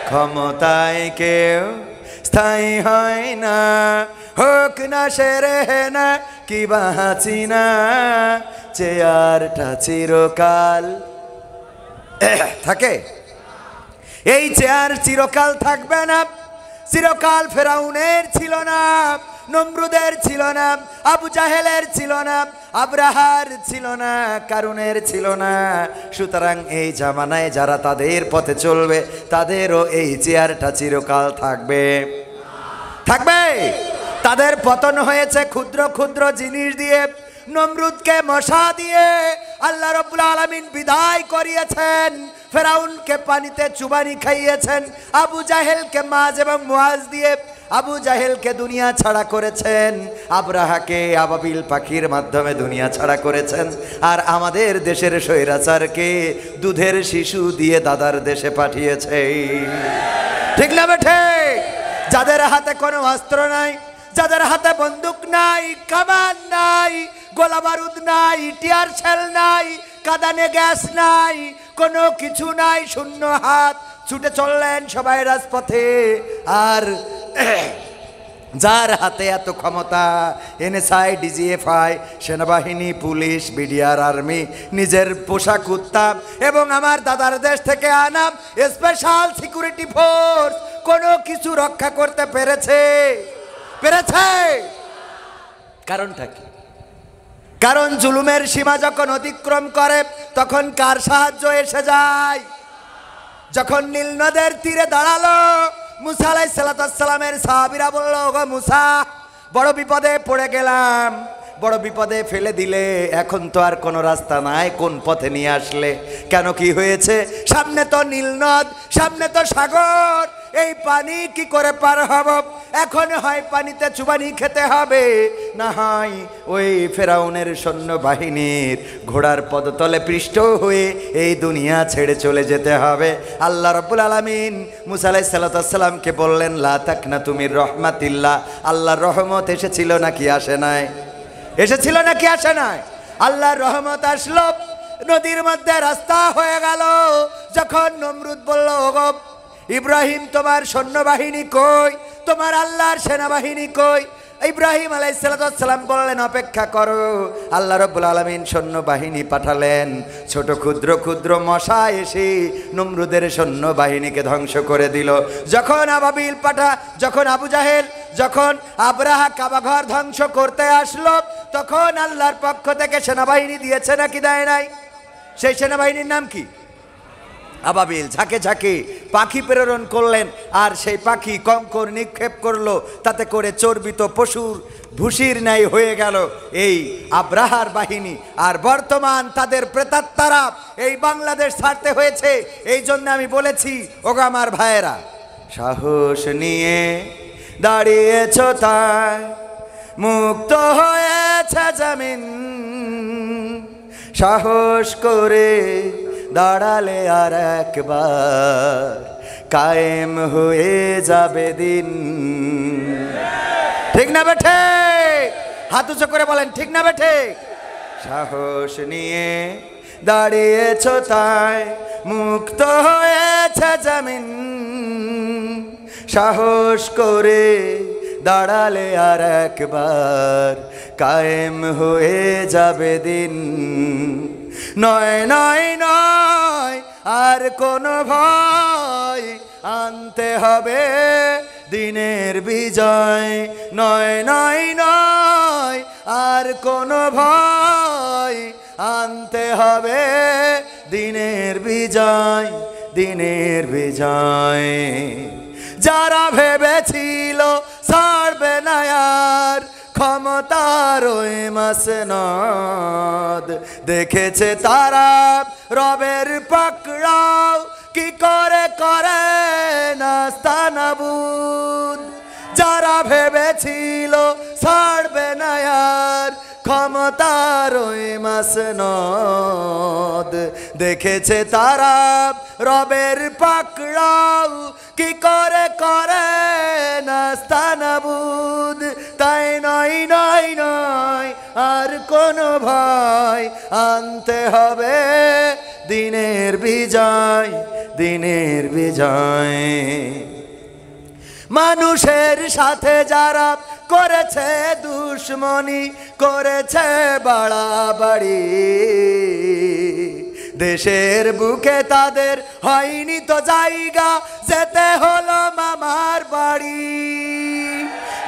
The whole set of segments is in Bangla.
ক্ষমতায় কেউ স্থায়ী হয় না, হোক না সেরেনা কিবা হাসিনা, চেয়ারটা চিরকাল থাকে। এই চেয়ার চিরকাল থাকবে না। চিরকাল ফেরাউনের ছিল না, নমরুদের ছিল না, আবু জাহেলের ছিল না, আব্রাহার ছিল না, কারুনের ছিল না। সুতরাং এই জামানায় যারা তাদের পথে চলবে তাদেরও এই চেয়ারটা চিরকাল থাকবে। থাকবে। তাদের পতন হয়েছে ক্ষুদ্র ক্ষুদ্র জিনিস দিয়ে। নমরুদকে মশা দিয়ে আল্লাহ রাব্বুল আলামিন বিদায় করিয়েছেন, ফেরাউনকে পানিতে চুবানি খাইয়েছেন, আবু জাহেলকে মাজ এবং মুয়াজ দিয়ে আবু জাহেলকে দুনিয়া ছাড়া করেছেন, আব্রাহাকে আবাবিল পাখির মাধ্যমে দুনিয়া ছাড়া করেছেন, আর আমাদের দেশের স্বৈরাচারকে দুধের শিশু দিয়ে দাদার দেশে পাঠিয়েছে। ঠিক না বেঠে? যাদের হাতে কোনো অস্ত্র নাই, যাদের হাতে বন্দুক নাই, কামান নাই, গোলা বারুদ নাই, টিয়ার শেল নাই, কাঁদানে গ্যাস নাই, কোনো কিছু নাই, শূন্য হাত ছুটে চললেন সবাই রাজপথে। আর যার হাতে এত ক্ষমতা, এনএসআই, ডিজিএফআই, সেনাবাহিনী, পুলিশ, বিডিআর, আর্মি, নিজের পোশাক উত্তাপ এবং আমার দাদার দেশ থেকে আনা স্পেশাল সিকিউরিটি ফোর্স কোনো কিছু রক্ষা করতে পেরেছে? পেরেছে? কারণটা কি? কারণ জুলুমের সীমা যখন অতিক্রম করে তখন কার সাহায্য এসে যায়? যখন নীল নদের তীরে দাঁড়ালো মুসা আলাইহিস সালামের সাহাবীরা বলল, ওগো মুসা, বড় বিপদে পড়ে গেলাম, বড় বিপদে ফেলে দিলে, এখন তো আর কোনো রাস্তা নাই, কোন পথে নিয়ে আসলে? কেন, কি হয়েছে? সামনে তো নীল নদ, সামনে তো সাগর, এই পানি কি করে পার হব? এখন হয় পানিতে চুবানি খেতে হবে, না হয় ওই ফেরাউনের সৈন্যবাহিনীর ঘোড়ার পদতলে পৃষ্ঠ হয়ে এই দুনিয়া ছেড়ে চলে যেতে হবে। আল্লাহ রাব্বুল আলামিন মুসা আলাইহিস সালামকে বললেন, লা তাকনাতু মির রাহমাতিল্লাহ। আল্লাহর রহমত এসেছিল নাকি আসে নাই? এসেছিল নাকি আসে নাই? আল্লাহর রহমত আসলো, নদীর মধ্যে রাস্তা হয়ে গেল। যখন নমরুদ বলল, ওগো ইব্রাহিম, তোমার সৈন্যবাহিনী কই? তোমার আল্লাহর সেনাবাহিনী কই? ইব্রাহিম আলাইহিস সালাম বললেন, অপেক্ষা করো। আল্লাহ রাব্বুল আলামিন সৈন্যবাহিনী পাঠালেন, ছোট ক্ষুদ্র ক্ষুদ্র মশা এসে নমরুদের সৈন্যবাহিনীকে ধ্বংস করে দিল। যখন আবাবিল পাঠা, যখন আবু জাহেল, যখন আব্রাহা কাবাঘর ধ্বংস করতে আসলো, তখন আল্লাহর পক্ষ থেকে সেনাবাহিনী দিয়েছে নাকি দেয় নাই? সেই সেনাবাহিনীর নাম কি? আবাবিল। ঝাঁকে ঝাঁকে পাখি প্রেরণ করলেন, আর সেই পাখি কঙ্কর নিক্ষেপ করলো, তাতে করে চর্বিত পশুর ভুসির ন্যায় হয়ে গেল এই আব্রাহার বাহিনী। আর বর্তমান তাদের প্রেতাত্মারা এই বাংলাদেশ ছাড়তে হয়েছে। এই জন্য আমি বলেছি, ওগো আমার ভাইয়েরা, সাহস নিয়ে দাঁড়িয়েছ তাই মুক্ত হয়েছে জমিন, সাহস করে দাঁড়ালে আর একবার কায়েম হয়ে যাবে দিন। ঠিক না বেঠে? হাত উঁচু করে বলেন, ঠিক না বেঠে? সাহস নিয়ে দাঁড়িয়েছ তাই মুক্ত হয়েছে জমিন, সাহস করে দাঁড়ালে আর একবার কায়েম হয়ে যাবে দিন। নয় নয় নয় আর কোনো ভয়, আনতে হবে দিনের বিজয়। নয় নয় নয় আর কোনো ভয়, আনতে হবে দিনের বিজয়, দিনের বিজয়। যারা ভেবেছিল ছাড়বে না আর ক্ষমতার ওই মাসনদ, দেখেছে তারা রবের পাকড়াও কি করে করে নাস্তানাবুদ। যারা ভেবেছিল ছাড়বে না আর ক্ষমতার ওই মাসনদ, দেখেছে তারা রবের পাকড়াও কি করে করে নাস্তানাবুদ। তাই নয় নয় নয় আর কোনো ভয়, আনতে হবে দিনের বিজয়, দিনের বিজয়। মানুষের সাথে যারা করেছে দুশ্মনী, করেছে বাড়াবাড়ি, দেশের বুকে তাদের হয়নি তো জায়গা, যেতে হলো মামার বাড়ি।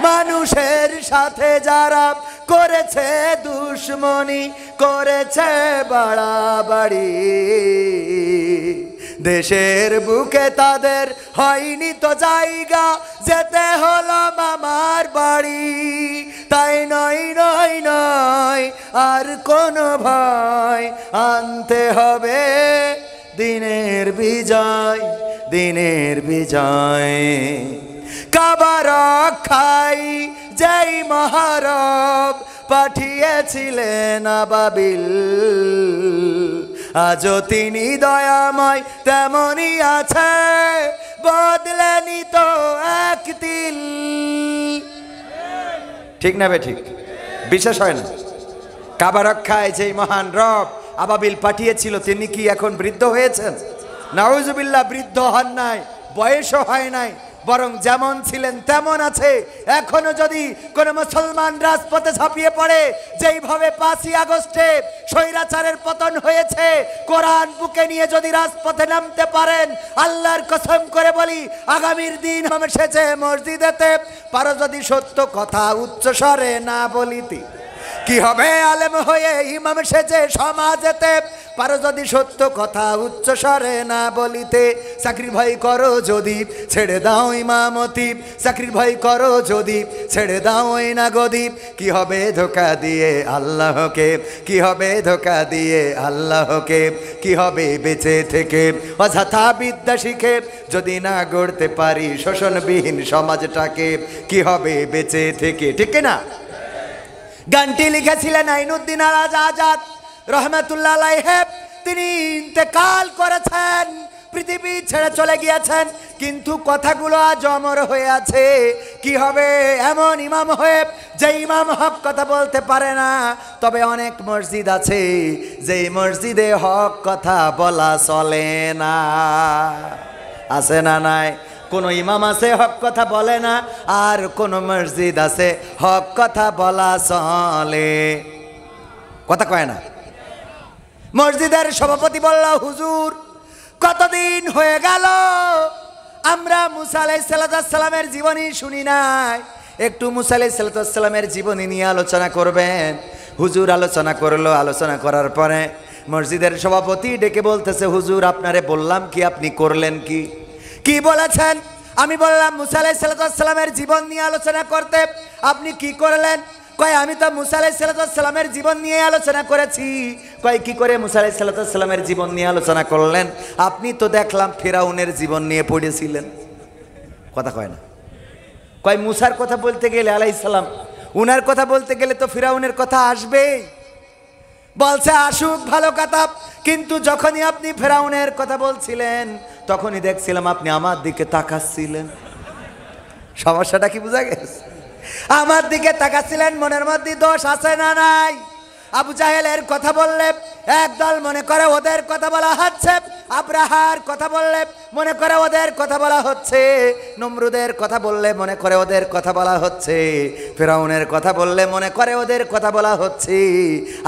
মানুষের সাথে যারা করেছে দুশ্মনী, করেছে বাড়াবাড়ি, দেশের বুকে তাদের হয়নি তো জায়গা, যেতে হলো মামার বাড়ি। তাই নয় নয় নয় আর কোনো ভয়, আনতে হবে দিনের বিজয়, দিনের বিজয়। কাবা রক্ষায় যেই মহারব পাঠিয়েছিলেন আবাবিল, আজও তিনি দয়াময় তেমনই আছে, বদলেনি তো এক তিল। ঠিক না বে ঠিক? বিশ্বাস হয় না? কাবা রক্ষায় যেই মহান রব আবাবিল পাঠিয়েছিল, তিনি কি এখন বৃদ্ধ হয়েছেন? নাউজুবিল্লাহ, বৃদ্ধ হন নাই, বয়সও হয় নাই, বরং যেমন ছিলেন তেমন আছে। এখনো যদি কোন মুসলমান রাজপথে ঝাঁপিয়ে পড়ে, যেইভাবে 5ই আগস্টে স্বৈরাচারের পতন হয়েছে, কোরআন বুকে নিয়ে যদি রাজপথে নামতে পারেন, আল্লাহর কসম করে বলি, আগামীর দিন সেজে মসজিদেতে পারো যদি সত্য কথা উচ্চ স্বরে না বলিতে, কি হবে আলেম হয়ে ইমাম সেজে সমাজেতে পারো যদি সত্য কথা উচ্চ স্বরে না বলিতে। চাকরির ভয় করো যদি ছেড়ে দাও ইমামতি, চাকরির ভয় করো যদি ছেড়ে দাও ওই না গদিব, কি হবে ধোকা দিয়ে আল্লাহকে, কি হবে ধোকা দিয়ে আল্লাহকে, কি হবে বেঁচে থেকে অযথা বিদ্যা শিখে যদি না গড়তে পারি শোষণবিহীন সমাজটাকে, কি হবে বেঁচে থেকে। ঠিক না? গানটি লিখেছিলেন আইনুদ্দিন আজাদ রহমাতুল্লাহ আলাইহি। তিনি ইন্তেকাল করেছেন, পৃথিবী ছেড়ে চলে গিয়েছেন, কিন্তু কথাগুলো আজ অমর হয়ে আছে। কি হবে এমন ইমাম হয়ে যে ইমাম হক কথা বলতে পারে না? তবে অনেক মসজিদ আছে যে মসজিদে হক কথা বলা চলে না, আছে না নাই? কোন ইমাম আছে হক কথা বলে না, আর কোন মসজিদ আছে হক কথা বলা চলে, কথা কয় না। মসজিদের সভাপতি বলল, হুজুর কতদিন হয়ে গেল আমরা মুসা আলাইহিস সালামের জীবনী শুনি নাই, একটু মুসা আলাইহিস সালামের জীবনী নিয়ে আলোচনা করবেন। হুজুর আলোচনা করলো, আলোচনা করার পরে মসজিদের সভাপতি ডেকে বলতেছে, হুজুর আপনারে বললাম কি, আপনি করলেন কি? কি বলেছেন? আমি বললাম মুসা আলাইহিস সালামের জীবন নিয়ে আলোচনা করতে, আপনি কি করলেন? কয় আমি তো মুসা আলাইহিস সালামের জীবন নিয়ে আলোচনা করেছি। কয় কি করে মুসা আলাইহিস সালামের জীবন নিয়ে আলোচনা করলেন? আপনি তো দেখলাম ফিরাউনের জীবন নিয়ে পড়েছিলেন, কথা কয় না। কয় মুসার কথা বলতে গেলে আলাইহিস সালাম, উনার কথা বলতে গেলে তো ফিরাউনের কথা আসবেই। বলছে আসুক, ভালো কথা, কিন্তু যখনই আপনি ফেরাউনের কথা বলছিলেন তখনই দেখছিলাম আপনি আমার দিকে তাকাচ্ছিলেন। সমস্যাটা কি বোঝা গেছে? আমার দিকে তাকাচ্ছিলেন, মনের মধ্যে দোষ আছে না নাই? আবু জাহেলের কথা বললে একদল মনে করে ওদের কথা বলা হচ্ছে, আব্রাহার কথা বললে মনে করে ওদের কথা বলা হচ্ছে, নমরুদের কথা বললে মনে করে ওদের কথা বলা হচ্ছে, ফিরাউনের কথা বললে মনে করে ওদের কথা বলা হচ্ছে।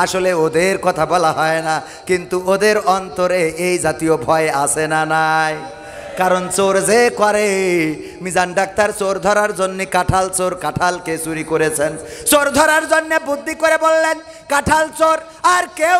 আসলে ওদের কথা বলা হয় না, কিন্তু ওদের অন্তরে এই জাতীয় ভয় আছে না নাই? কারণ চোর যে করে, মিজান ডাক্তার চোর ধরার জন্য কাঁঠাল চোর কাঁঠালকে চুরি করেছেন, চোর ধরার জন্য বুদ্ধি করে বললেন কাঁঠাল চোর, আর কেউ